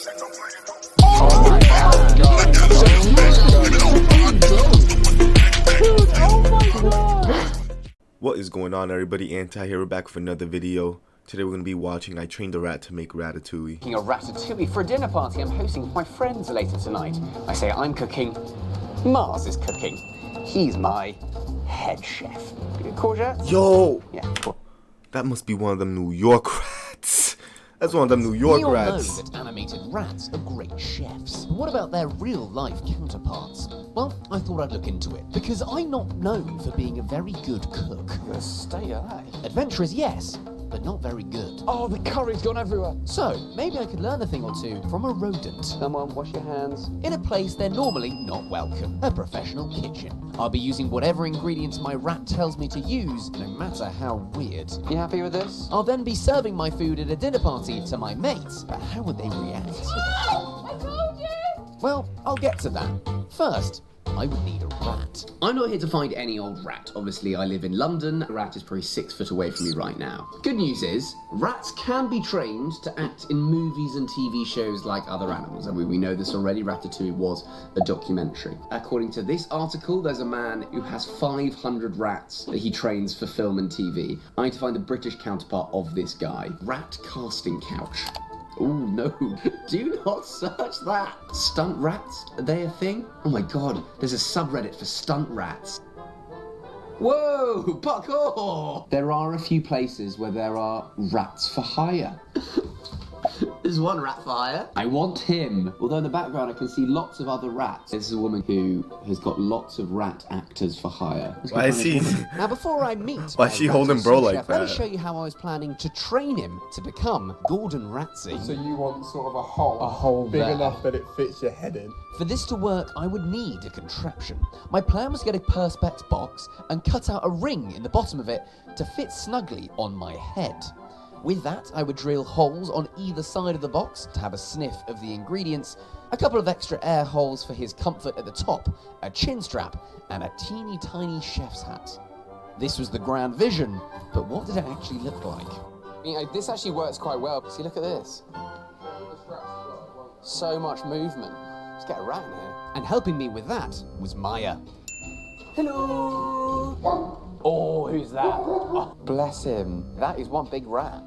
Oh my god. Dude, oh my god. What is going on, everybody? Anti here. We're back with another video. Today we're going to be watching I Trained a Rat to Make Ratatouille. Making a ratatouille for a dinner party I'm hosting with my friends later tonight. I say I'm cooking, Mars is cooking. He's my head chef. Courgettes? Yo! Yeah, cool. That must be one of them New York rats. That's one of them New York we all rats. know that animated rats are great chefs. What about their real-life counterparts? Well, I thought I'd look into it, because I'm not known for being a very good cook. The state of that. Adventurous, yes, but not very good. Oh, the curry's gone everywhere. So, maybe I could learn a thing or two from a rodent. Come on, wash your hands. In a place they're normally not welcome, a professional kitchen. I'll be using whatever ingredients my rat tells me to use, no matter how weird. You happy with this? I'll then be serving my food at a dinner party to my mates, but how would they react? I told you! Well, I'll get to that. First, I would need a rat. I'm not here to find any old rat. Obviously, I live in London. A rat is probably 6 foot away from me right now. Good news is, rats can be trained to act in movies and TV shows like other animals. I mean, we know this already. Ratatouille was a documentary. According to this article, there's a man who has 500 rats that he trains for film and TV. I need to find the British counterpart of this guy. Rat casting couch. Oh no, do not search that. Stunt rats, are they a thing? Oh my god, there's a subreddit for stunt rats. Whoa, parkour! There are a few places where there are rats for hire. There's one rat for hire. I want him. Although in the background I can see lots of other rats. This is a woman who has got lots of rat actors for hire. Why is he? Now, before I meet Why is she holding bro like chef, let me that? show you how I was planning to train him to become Gordon Ramsay. So you want sort of a hole big there. enough that it fits your head in. For this to work, I would need a contraption. My plan was to get a Perspex box and cut out a ring in the bottom of it to fit snugly on my head. With that, I would drill holes on either side of the box to have a sniff of the ingredients, a couple of extra air holes for his comfort at the top, a chin strap, and a teeny tiny chef's hat. This was the grand vision, but what did it actually look like? This actually works quite well. See, look at this. So much movement. Let's get a rat in here. And helping me with that was Maya. Hello! Oh, who's that? Oh, bless him. That is one big rat.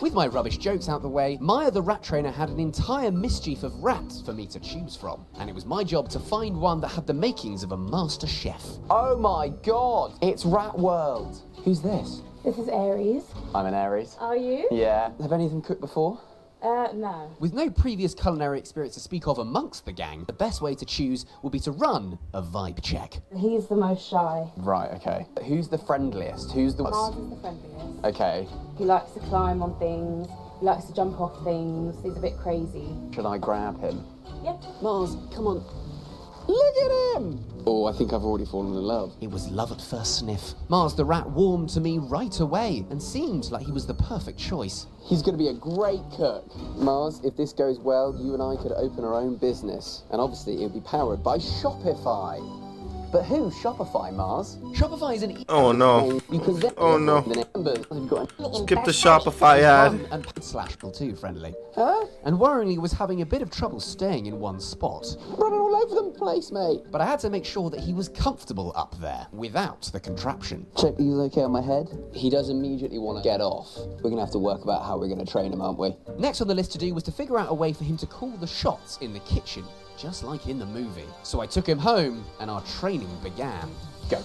With my rubbish jokes out the way, Maya the rat trainer had an entire mischief of rats for me to choose from, and it was my job to find one that had the makings of a master chef. Oh my god! It's Rat World. Who's this? This is Aries. I'm an Aries. Are you? Yeah. Have any of them cooked before? No. With no previous culinary experience to speak of amongst the gang, the best way to choose would be to run a vibe check. He's the most shy. Right, okay. Who's the friendliest? Who's the... Mars is the friendliest. Okay. He likes to climb on things. He likes to jump off things. He's a bit crazy. Should I grab him? Yep. Mars, come on. Look at him! Oh, I think I've already fallen in love. It was love at first sniff. Mars the rat warmed to me right away and seemed like he was the perfect choice. He's going to be a great cook. Mars, if this goes well, you and I could open our own business. And obviously, it would be powered by Shopify. But who? Shopify, Mars? Shopify is an Oh no. Because then Oh no. the numbers have got Skip the Shopify ad. and /able too friendly. Huh? And worryingly was having a bit of trouble staying in one spot. Running all over the place, mate. But I had to make sure that he was comfortable up there without the contraption. Check he's okay on my head. He does immediately want to get off. We're going to have to work about how we're going to train him, aren't we? Next on the list to do was to figure out a way for him to call the shots in the kitchen, just like in the movie. So I took him home and our training began. Go.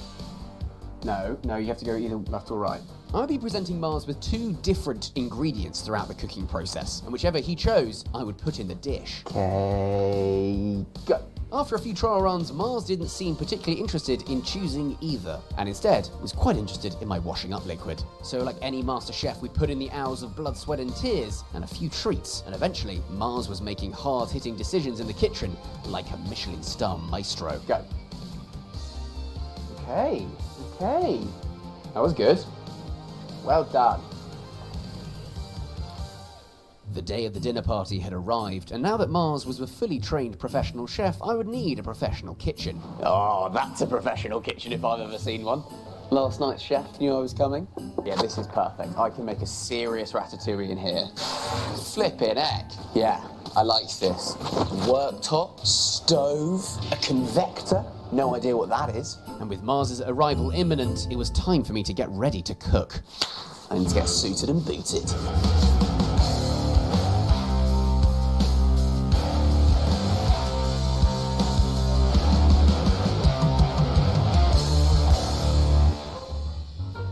No, you have to go either left or right. I'd be presenting Mars with 2 different ingredients throughout the cooking process, and whichever he chose, I would put in the dish. Okay, go. After a few trial runs, Mars didn't seem particularly interested in choosing either, and instead was quite interested in my washing up liquid. So like any master chef, we put in the hours of blood, sweat and tears, and a few treats, and eventually Mars was making hard-hitting decisions in the kitchen like a Michelin-star maestro. Go. Okay. That was good. Well done. The day of the dinner party had arrived, and now that Mars was a fully trained professional chef, I would need a professional kitchen. Oh, that's a professional kitchen if I've ever seen one. Last night's chef knew I was coming. Yeah, this is perfect. I can make a serious ratatouille in here. Flippin' heck. Yeah, I like this. Worktop, stove, a convector. No idea what that is. And with Mars's arrival imminent, it was time for me to get ready to cook. I need to get suited and booted.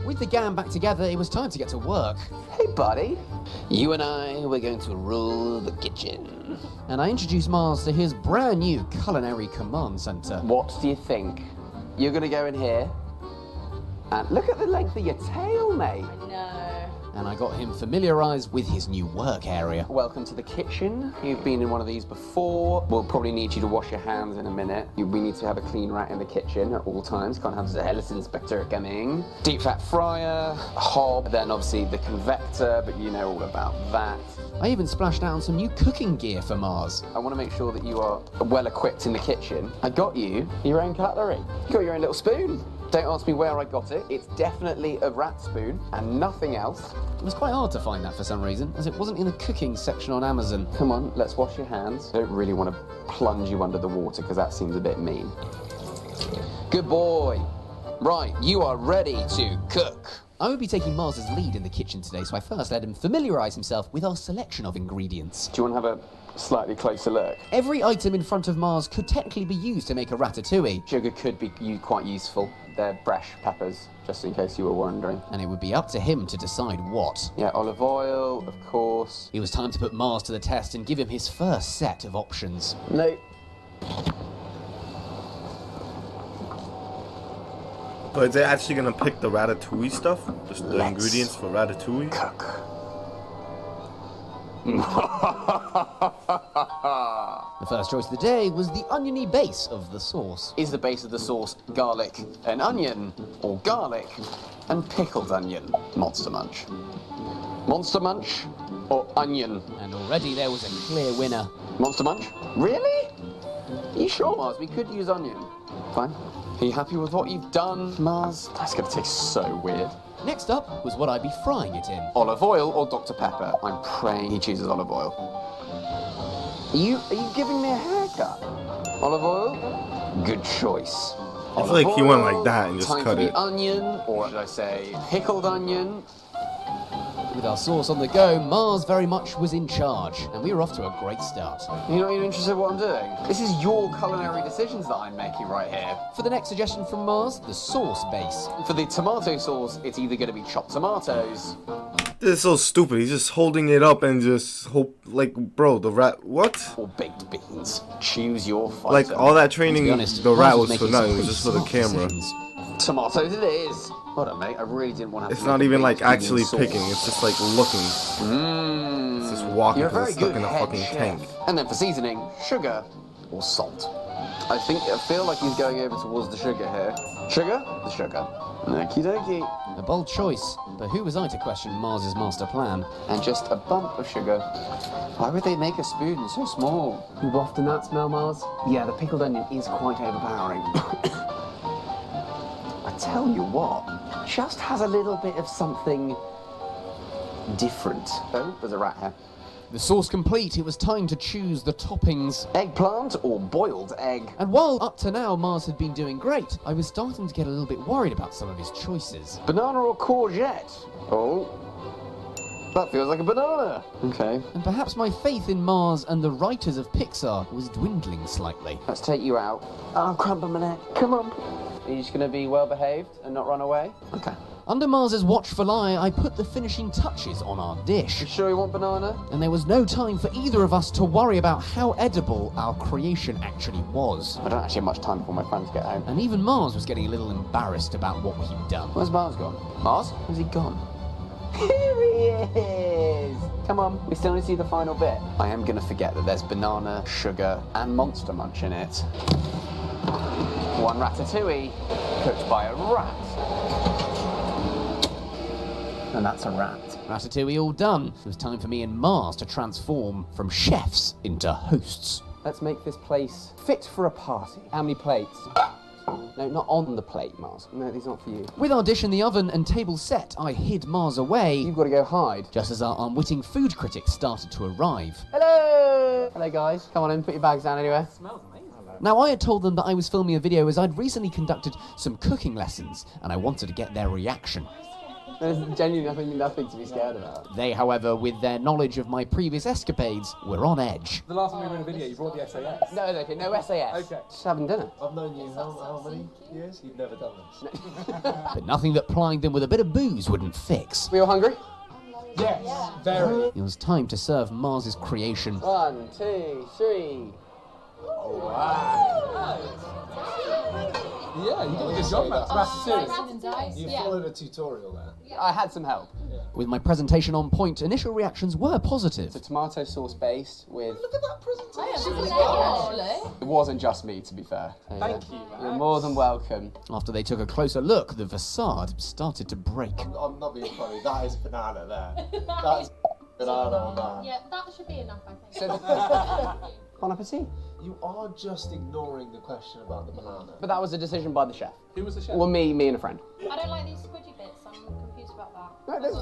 With the gang back together, it was time to get to work. Hey, buddy. You and I, we're going to rule the kitchen. And I introduced Mars to his brand new culinary command center. What do you think? You're going to go in here. And look at the length of your tail, mate. No. And I got him familiarized with his new work area. Welcome to the kitchen. You've been in one of these before. We'll probably need you to wash your hands in a minute. We need to have a clean rat in the kitchen at all times. Can't have the headless inspector coming. Deep fat fryer, hob, then obviously the convector, but you know all about that. I even splashed out on some new cooking gear for Mars. I want to make sure that you are well equipped in the kitchen. I got you your own cutlery. You got your own little spoon. Don't ask me where I got it. It's definitely a rat spoon and nothing else. It was quite hard to find that for some reason, as it wasn't in the cooking section on Amazon. Come on, let's wash your hands. I don't really want to plunge you under the water because that seems a bit mean. Good boy. Right, you are ready to cook. I would be taking Mars's lead in the kitchen today, so I first let him familiarise himself with our selection of ingredients. Do you want to have a slightly closer look? Every item in front of Mars could technically be used to make a ratatouille, Sugar could be quite useful. They're fresh peppers, just in case you were wondering. and it would be up to him to decide what. Yeah, olive oil, of course. It was time to put Mars to the test and give him his first set of options. No. But is it actually gonna pick the ratatouille stuff? Just the Let's ingredients for ratatouille? Cook. The first choice of the day was the oniony base of the sauce. Is the base of the sauce garlic and onion, or garlic and pickled onion? Monster Munch. Monster Munch or onion? And already there was a clear winner. Monster Munch? Really? Are you sure, Mars? We could use onion. Fine. Are you happy with what you've done, Mars? That's gonna taste so weird. Next up was what I'd be frying it in. Olive oil or Dr. Pepper? I'm praying he chooses olive oil. Are you giving me a haircut? Olive oil? Good choice. I feel like he went like that and just time cut for it. the onion, or should I say pickled onion? With our sauce on the go, Mars very much was in charge, and we were off to a great start. You're not even interested in what I'm doing? This is your culinary decisions that I'm making right here. For the next suggestion from Mars, the sauce base. For the tomato sauce, it's either going to be chopped tomatoes. This is so stupid. He's just holding it up and just hope, like, bro, the rat. What? Or baked beans. Choose your fighter. Like all that training, To be honest, the rat Mars was for making nothing. It some was just for the pretty smart camera. decisions. Tomatoes it is. Hold on, mate. I really didn't want to have It's to not make a even like baked bean actually sauce. picking. It's just like looking. Mmm. It's just walking You're a because very it's stuck good in a head fucking chef. tank. And then for seasoning, sugar or salt. I feel like he's going over towards the sugar here. Sugar? The sugar. Okie dokie. A bold choice, but who was I to question Mars's master plan? And just a bump of sugar. Why would they make a spoon so small? You wafting that smell, Mars? Yeah, the pickled onion is quite overpowering. I tell you what, just has a little bit of something different. Oh, there's a rat here. The sauce complete, it was time to choose the toppings. Eggplant or boiled egg? And while up to now Mars had been doing great, I was starting to get a little bit worried about some of his choices. Banana or courgette? Oh, that feels like a banana. Okay, And perhaps my faith in Mars and the writers of Pixar was dwindling slightly. let's take you out. Oh, crumple my neck. Come on. Are you just going to be well behaved and not run away? Okay. Under Mars's watchful eye, I put the finishing touches on our dish. You sure you want banana? And there was no time for either of us to worry about how edible our creation actually was. I don't actually have much time before my friends get home. And even Mars was getting a little embarrassed about what he'd done. Where's Mars gone? Mars? Where's he gone? Here he is! Come on, we still need to see the final bit. I am going to forget that there's banana, sugar, and Monster Munch in it. One ratatouille, cooked by a rat. And that's a rat. Ratatouille all done. It was time for me and Mars to transform from chefs into hosts. Let's make this place fit for a party. How many plates? No, not on the plate, Mars. No, these aren't for you. With our dish in the oven and table set, I hid Mars away, You've got to go hide. just as our unwitting food critics started to arrive. Hello! Hello guys, come on in, put your bags down anyway. Now, I had told them that I was filming a video as I'd recently conducted some cooking lessons, and I wanted to get their reaction. There's genuinely nothing to be scared about. They, however, with their knowledge of my previous escapades, were on edge. The last time we were in a video, you brought the SAS. No, okay, no SAS. Okay. Just having dinner. I've known you how many years? You've never done this. But nothing that plying them with a bit of booze wouldn't fix. We all hungry? Yes, very. It was time to serve Mars's creation. 1, 2, 3. Yeah, you did a good job, man. Ratatouille. You followed a tutorial there. I had some help. With my presentation on point, initial reactions were positive. It's a tomato sauce based with... Look at that presentation. It wasn't just me, to be fair. So, Thank you, man. You're more than welcome. After they took a closer look, the facade started to break. I'm not being funny. That is banana there. That is banana on that. Yeah, that should be enough, I think. So, bon appetit. You are just ignoring the question about the banana. But that was a decision by the chef. Who was the chef? Well, me and a friend. I don't like these squidgy bits. I'm confused about that.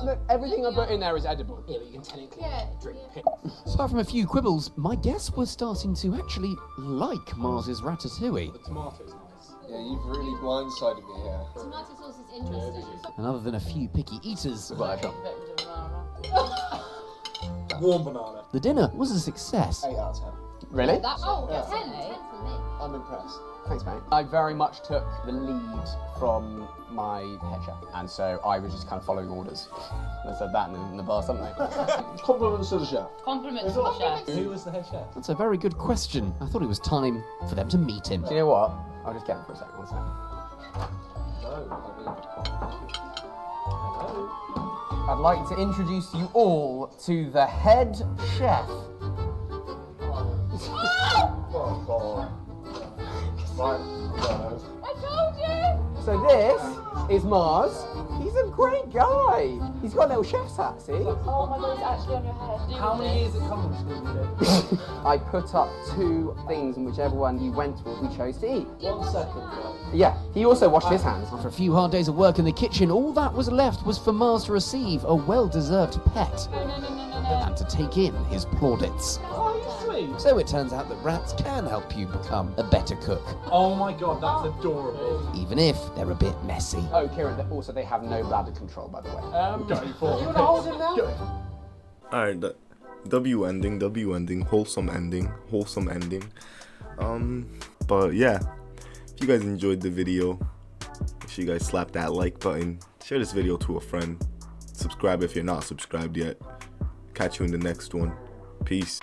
No, everything I put in there is edible. Yeah, but you can technically drink Yeah. piss. Apart from a few quibbles, my guests were starting to actually like Mars's ratatouille. The tomato's nice. Yeah, you've really blindsided me here. Tomato sauce is interesting. And other than a few picky eaters, Warm banana. the dinner was a success. 8 out of 10. Really? That, oh, 10 for me. I'm impressed. Thanks, mate. I very much took the lead from my head chef, and so I was just kind of following orders. They said that in the bar, something. Compliments to the chef. Compliments to the chef. Who was the head chef? That's a very good question. I thought it was time for them to meet him. Do you know what? I'll just get him for a second. 1 second. No, Hello. I'd like to introduce you all to the head chef. Oh, God. Right. I told you! So this is Mars. He's a great guy. He's got a little chef's hat, see? Oh my god, it's actually on your head. How many years at culinary school you did? I put up 2 things, and whichever one you went with, we chose to eat. 1 second, bro. Yeah, he also washed his hands. After a few hard days of work in the kitchen, all that was left was for Mars to receive a well-deserved pet No. and to take in his plaudits. Oh, you're sweet. So it turns out that rats can help you become a better cook, Oh my God, that's adorable. even if they're a bit messy. Oh, Kieran, also they have no bladder control, by the way. Go for it. You want to hold him now? Alright, W ending, wholesome ending. But yeah, if you guys enjoyed the video, make sure you guys slap that like button, share this video to a friend, subscribe if you're not subscribed yet. Catch you in the next one. Peace.